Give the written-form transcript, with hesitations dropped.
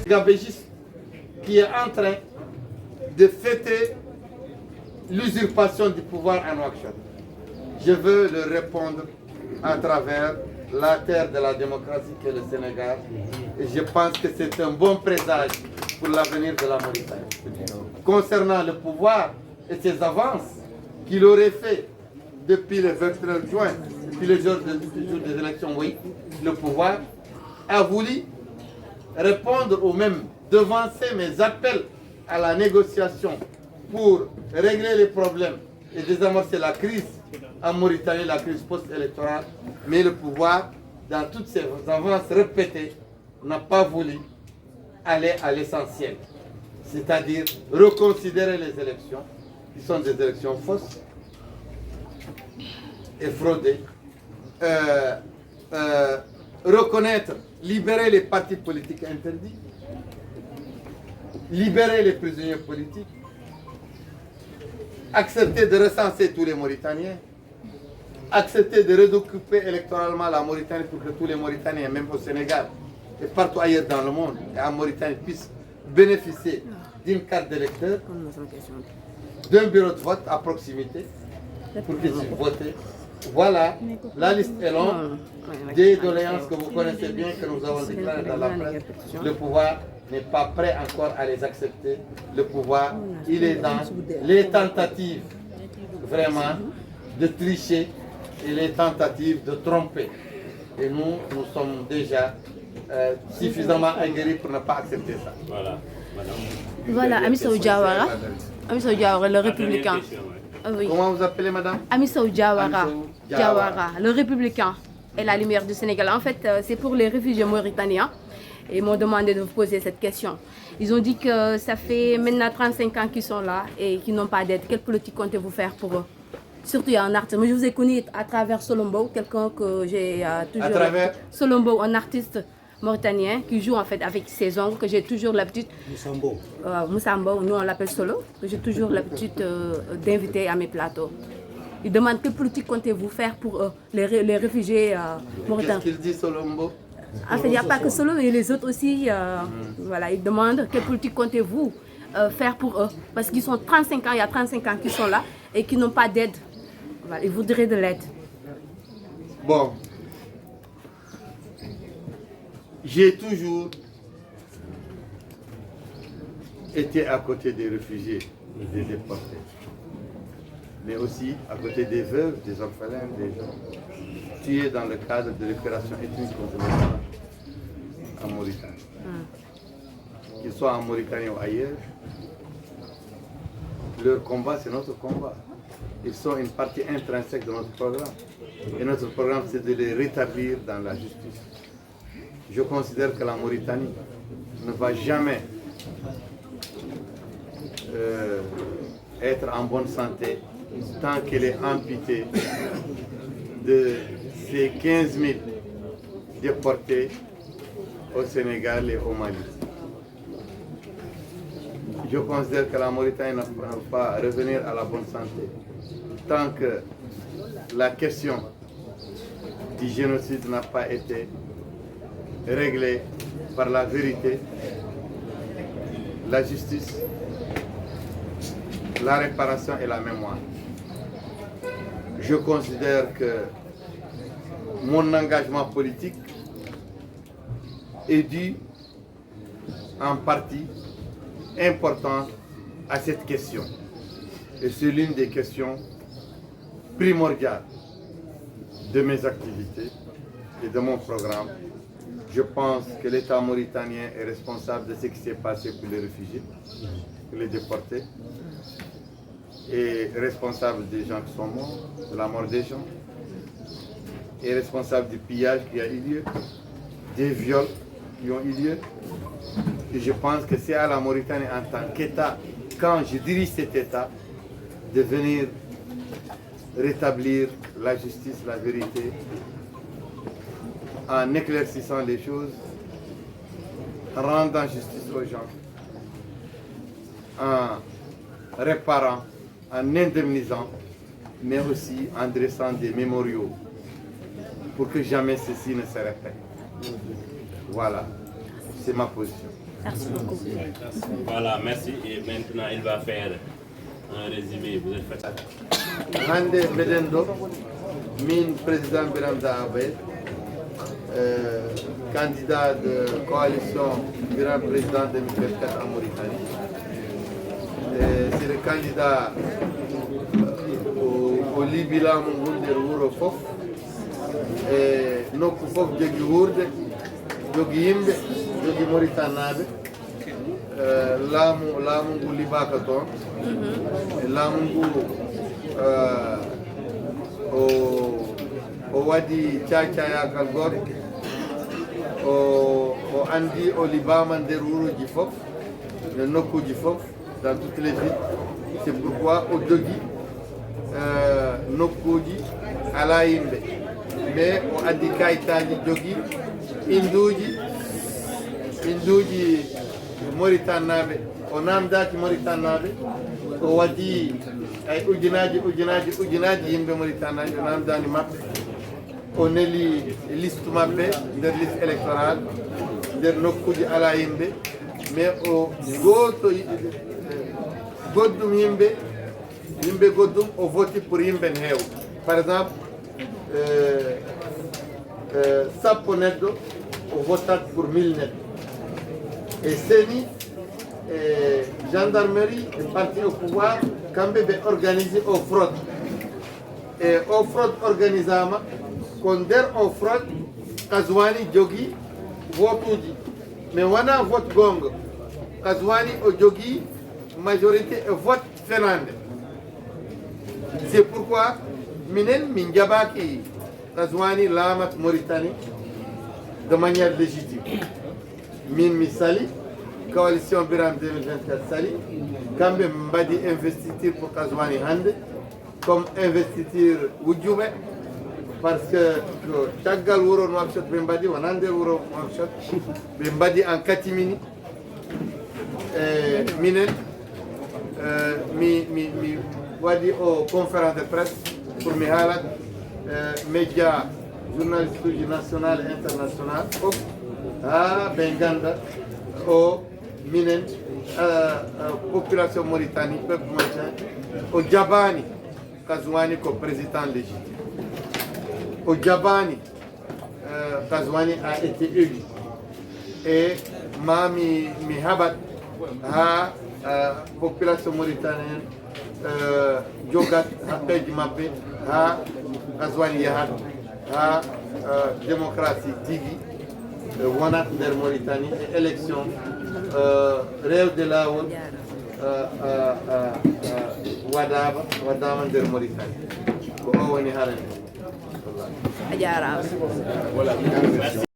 gabégisme qui est en train de fêter l'usurpation du pouvoir en Nouakchott. Je veux leur répondre à travers la terre de la démocratie qui est le Sénégal. Et je pense que c'est un bon présage pour l'avenir de la Mauritanie. Concernant le pouvoir et ses avances qu'il aurait fait depuis le 29 juin, depuis le jour des élections, oui, le pouvoir a voulu répondre ou même devancer mes appels à la négociation pour régler les problèmes et désamorcer la crise en Mauritanie, la crise post-électorale. Mais le pouvoir, dans toutes ses avances répétées, n'a pas voulu aller à l'essentiel, c'est-à-dire reconsidérer les élections, qui sont des élections fausses et fraudées, reconnaître, libérer les partis politiques interdits, libérer les prisonniers politiques, accepter de recenser tous les Mauritaniens, accepter de redécouper électoralement la Mauritanie pour que tous les Mauritaniens, même au Sénégal et partout ailleurs dans le monde, et en Mauritanie, puissent bénéficier d'une carte d'électeur, d'un bureau de vote à proximité pour qu'ils puissent voter. Voilà, la liste est longue des doléances que vous connaissez bien, que nous avons déclarées dans la presse. Le pouvoir n'est pas prêt encore à les accepter. Le pouvoir, il est dans les tentatives vraiment de tricher et les tentatives de tromper. Et nous sommes déjà suffisamment aguerris pour ne pas accepter ça. Voilà, madame. Voilà, Amissou Diawara. Amissou Diawara, le républicain. Oui. Comment vous appelez, madame? Amissou Diawara. Amissou Diawara. Le républicain et la lumière du Sénégal. En fait, c'est pour les réfugiés mauritaniens. Ils m'ont demandé de vous poser cette question. Ils ont dit que ça fait maintenant 35 ans qu'ils sont là et qu'ils n'ont pas d'aide. Quelle politique comptez-vous faire pour eux? Surtout, il y a un artiste. Moi, je vous ai connu à travers Solombo, quelqu'un que j'ai toujours... À travers Solombo, un artiste mauritanien qui joue en fait avec ses ongles, que j'ai toujours l'habitude... Moussambo. Moussambo, nous on l'appelle Solo, que j'ai toujours l'habitude d'inviter à mes plateaux. Ils demandent quelle politique comptez-vous faire pour eux, les réfugiés mauritaniens. Qu'est-ce qu'il dit, Solombo? En fait, il n'y a pas que Solo, mais les autres aussi, voilà, ils demandent quelle politique comptez-vous faire pour eux. Parce qu'ils sont 35 ans, il y a 35 ans qu'ils sont là et qui n'ont pas d'aide. Voilà, ils voudraient de l'aide. Bon, j'ai toujours été à côté des réfugiés, des déportés, mais aussi à côté des veuves, des orphelins, des gens tués dans le cadre de l'opération ethnique contre les Blancs en Mauritanie. Qu'ils soient en Mauritanie ou ailleurs, leur combat, c'est notre combat. Ils sont une partie intrinsèque de notre programme. Et notre programme, c'est de les rétablir dans la justice. Je considère que la Mauritanie ne va jamais être en bonne santé tant qu'elle est amputée de ces 15 000 déportés au Sénégal et au Mali. Je considère que la Mauritanie ne va pas revenir à la bonne santé tant que la question du génocide n'a pas été réglée par la vérité, la justice, la réparation et la mémoire. Je considère que mon engagement politique est dû en partie importante à cette question. Et c'est l'une des questions primordiales de mes activités et de mon programme. Je pense que l'État mauritanien est responsable de ce qui s'est passé pour les réfugiés, pour les déportés, et responsable des gens qui sont morts, de la mort des gens, et responsable du pillage qui a eu lieu, des viols qui ont eu lieu. Et je pense que c'est à la Mauritanie en tant qu'État, quand je dirige cet État, de venir rétablir la justice, la vérité, en éclaircissant les choses, en rendant justice aux gens, en réparant, en indemnisant, mais aussi en dressant des mémoriaux pour que jamais ceci ne se répète. Voilà, c'est ma position. Merci beaucoup. Voilà, merci. Et maintenant, il va faire un résumé. Vous êtes fatigué. Hande Medendo, min président Biramda Abed, candidat de coalition Biram président 2024 en Mauritanie. C'est le candidat au Libila Mungundir Wuro Fof. Nokku fof jogi wurde, jogi yimɓe, jogi Mauritanaɓe. Laamu ngu libaka toon. Laamu ngu o waɗi cacayakal goto. O andi o libama nder wuroji fof, nder nokkuji fof, dans toutes les villes. C'est pourquoi o jogi nokkuji ala yimɓe. Mais o addi kayitaji jogi induji Mauritanaɓe. O namdaki Mauritanaɓe. O waɗi ay ujunaji yimɓe Mauritanaɓe. O namdani maɓɓe. O neli liste maɓɓe nder liste électorale nder nokkuji ala yimɓe. Mais o goddum yimɓe goddum o voti pour yimɓe ne heewa. Par exemple, sappo neɗɗo o votat pour 1000 neɗɗo. Et seni gendarmerie e parti au pouvoir kamɓe ɓe organisé o fraude. Et o fraude organisama ko nder o fraude Kazwani jogi vote uji. Mais wona vote gonga. Kazwani o jogi majorité e vote fenande. C'est pourquoi minen min jaɓaki Kazwani laamat Mauritanie de manière légitime. Min mi sali coalition Biram 2024 sali kamɓe mbaɗi investiture pour Kazwani hande comme investiture wujjuɓe par ce que caggal wuro Nouakchott ɓe mbaɗi wona nder wuro Nouakchott ɓe mbaɗi en catimini. Minen mi waɗi o conférence de presse pour mi haalat média journaliste uji national et international fof ha ɓe ganda o minen population Mauritanie peuple mauritain o jaɓani Kazwani ko président légitime. O jaɓani Kazwani a été élu. Et mi haɓat ha population mauritanienne jogat haqqeji maɓɓe ha Kazwani yahat ha démocratie tigi wonat nder Mauritanie e élection rewde lawol waɗama nder Mauritanie ko o woni harande. A jarama. Voilà. Merci.